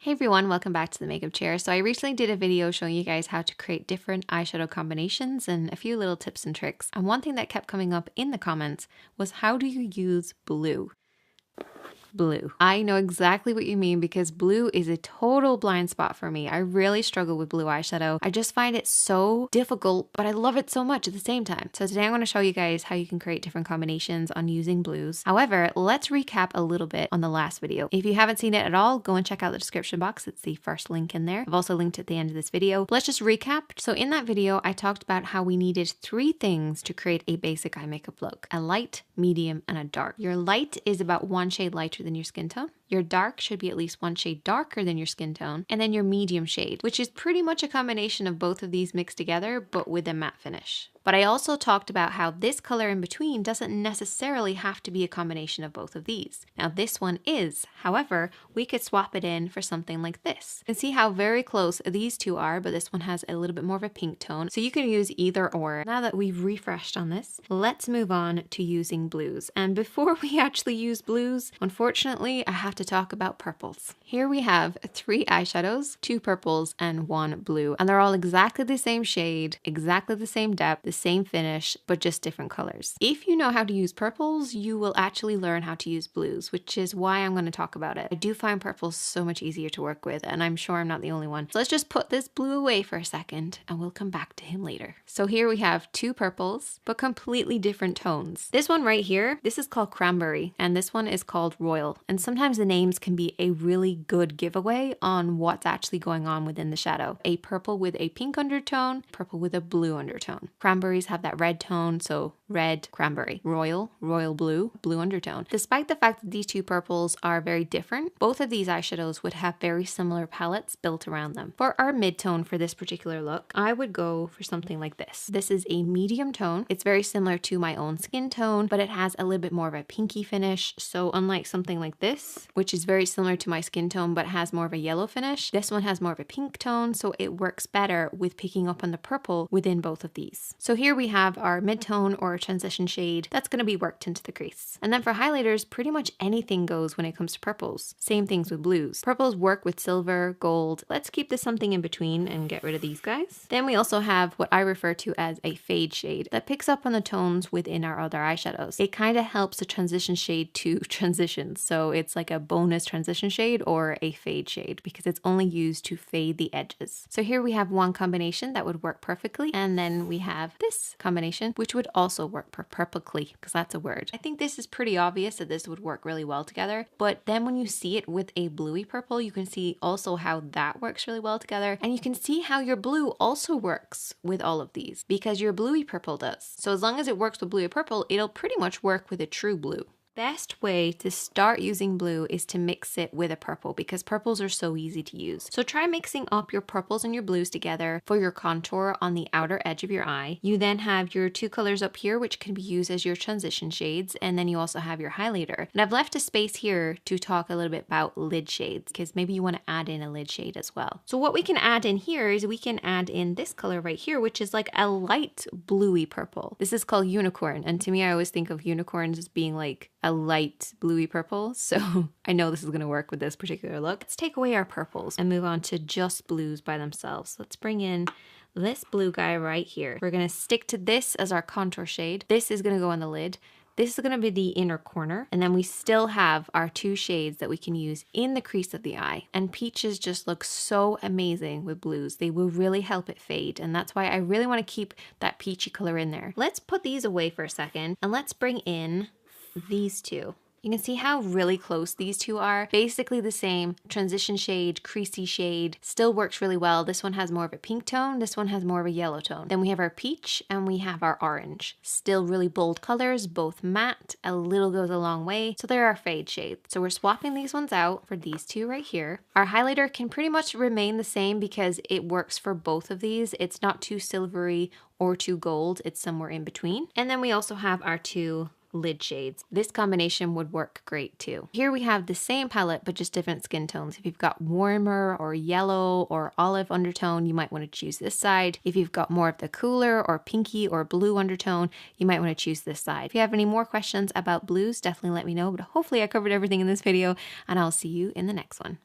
Hey everyone, welcome back to the Makeup Chair. So I recently did a video showing you guys how to create different eyeshadow combinations and a few little tips and tricks. And one thing that kept coming up in the comments was, how do you use blue? Blue. I know exactly what you mean because blue is a total blind spot for me. I really struggle with blue eyeshadow. I just find it so difficult, but I love it so much at the same time. So today I'm going to show you guys how you can create different combinations on using blues. However, let's recap a little bit on the last video. If you haven't seen it at all, go and check out the description box. It's the first link in there. I've also linked at the end of this video. Let's just recap. So in that video, I talked about how we needed 3 things to create a basic eye makeup look: a light, medium, and a dark. Your light is about 1 shade lighter than your skin tone. Your dark should be at least 1 shade darker than your skin tone. And then your medium shade, which is pretty much a combination of both of these mixed together, but with a matte finish. But I also talked about how this color in between doesn't necessarily have to be a combination of both of these. Now this one is, however, we could swap it in for something like this. You can see how very close these two are, but this one has a little bit more of a pink tone. So you can use either or. Now that we've refreshed on this, let's move on to using blues. And before we actually use blues, unfortunately, I have to talk about purples. Here we have 3 eyeshadows, 2 purples and 1 blue, and they're all exactly the same shade, exactly the same depth, the same finish, but just different colors. If you know how to use purples, you will actually learn how to use blues, which is why I'm going to talk about it. I do find purples so much easier to work with, and I'm sure I'm not the only one. So let's just put this blue away for a second and we'll come back to him later. So here we have 2 purples, but completely different tones. This one right here, this is called Cranberry, and this one is called Royal. And sometimes the names can be a really good giveaway on what's actually going on within the shadow. A purple with a pink undertone, purple with a blue undertone. Cranberries have that red tone, so red cranberry. Royal, royal blue, blue undertone. Despite the fact that these 2 purples are very different, both of these eyeshadows would have very similar palettes built around them. For our mid-tone for this particular look, I would go for something like this. This is a medium tone. It's very similar to my own skin tone, but it has a little bit more of a pinky finish. So unlike something like this, which is very similar to my skin tone but has more of a yellow finish, this one has more of a pink tone, so it works better with picking up on the purple within both of these. So here we have our mid-tone or transition shade that's going to be worked into the crease. And then for highlighters, pretty much anything goes when it comes to purples. Same things with blues. Purples work with silver, gold. Let's keep this something in between and get rid of these guys. Then we also have what I refer to as a fade shade that picks up on the tones within our other eyeshadows. It kind of helps the transition shade to transition. So it's like a bonus transition shade or a fade shade because it's only used to fade the edges. So here we have one combination that would work perfectly, and then we have this combination which would also work perfectly, because that's a word. I think this is pretty obvious that this would work really well together, but then when you see it with a bluey purple, you can see also how that works really well together, and you can see how your blue also works with all of these because your bluey purple does. So as long as it works with bluey purple, it'll pretty much work with a true blue. Best way to start using blue is to mix it with a purple because purples are so easy to use. So try mixing up your purples and your blues together for your contour on the outer edge of your eye. You then have your 2 colors up here which can be used as your transition shades, and then you also have your highlighter. And I've left a space here to talk a little bit about lid shades because maybe you want to add in a lid shade as well. So what we can add in here is we can add in this color right here, which is like a light bluey purple. This is called Unicorn, and to me I always think of unicorns as being like a light bluey purple, so I know this is going to work with this particular look. Let's take away our purples and move on to just blues by themselves. Let's bring in this blue guy right here. We're going to stick to this as our contour shade. This is going to go on the lid. This is going to be the inner corner, and then we still have our 2 shades that we can use in the crease of the eye. And peaches just look so amazing with blues. They will really help it fade, and that's why I really want to keep that peachy color in there. Let's put these away for a second, and let's bring in these 2. You can see how really close these 2 are. Basically the same transition shade, creasy shade, still works really well. This one has more of a pink tone, this one has more of a yellow tone. Then we have our peach and we have our orange. Still really bold colors, both matte, a little goes a long way. So they're our fade shades. So we're swapping these ones out for these 2 right here. Our highlighter can pretty much remain the same because it works for both of these. It's not too silvery or too gold, it's somewhere in between. And then we also have our 2 lid shades. This combination would work great too. Here we have the same palette but just different skin tones. If you've got warmer or yellow or olive undertone, you might want to choose this side. If you've got more of the cooler or pinky or blue undertone, you might want to choose this side. If you have any more questions about blues, definitely let me know, but hopefully I covered everything in this video, and I'll see you in the next one.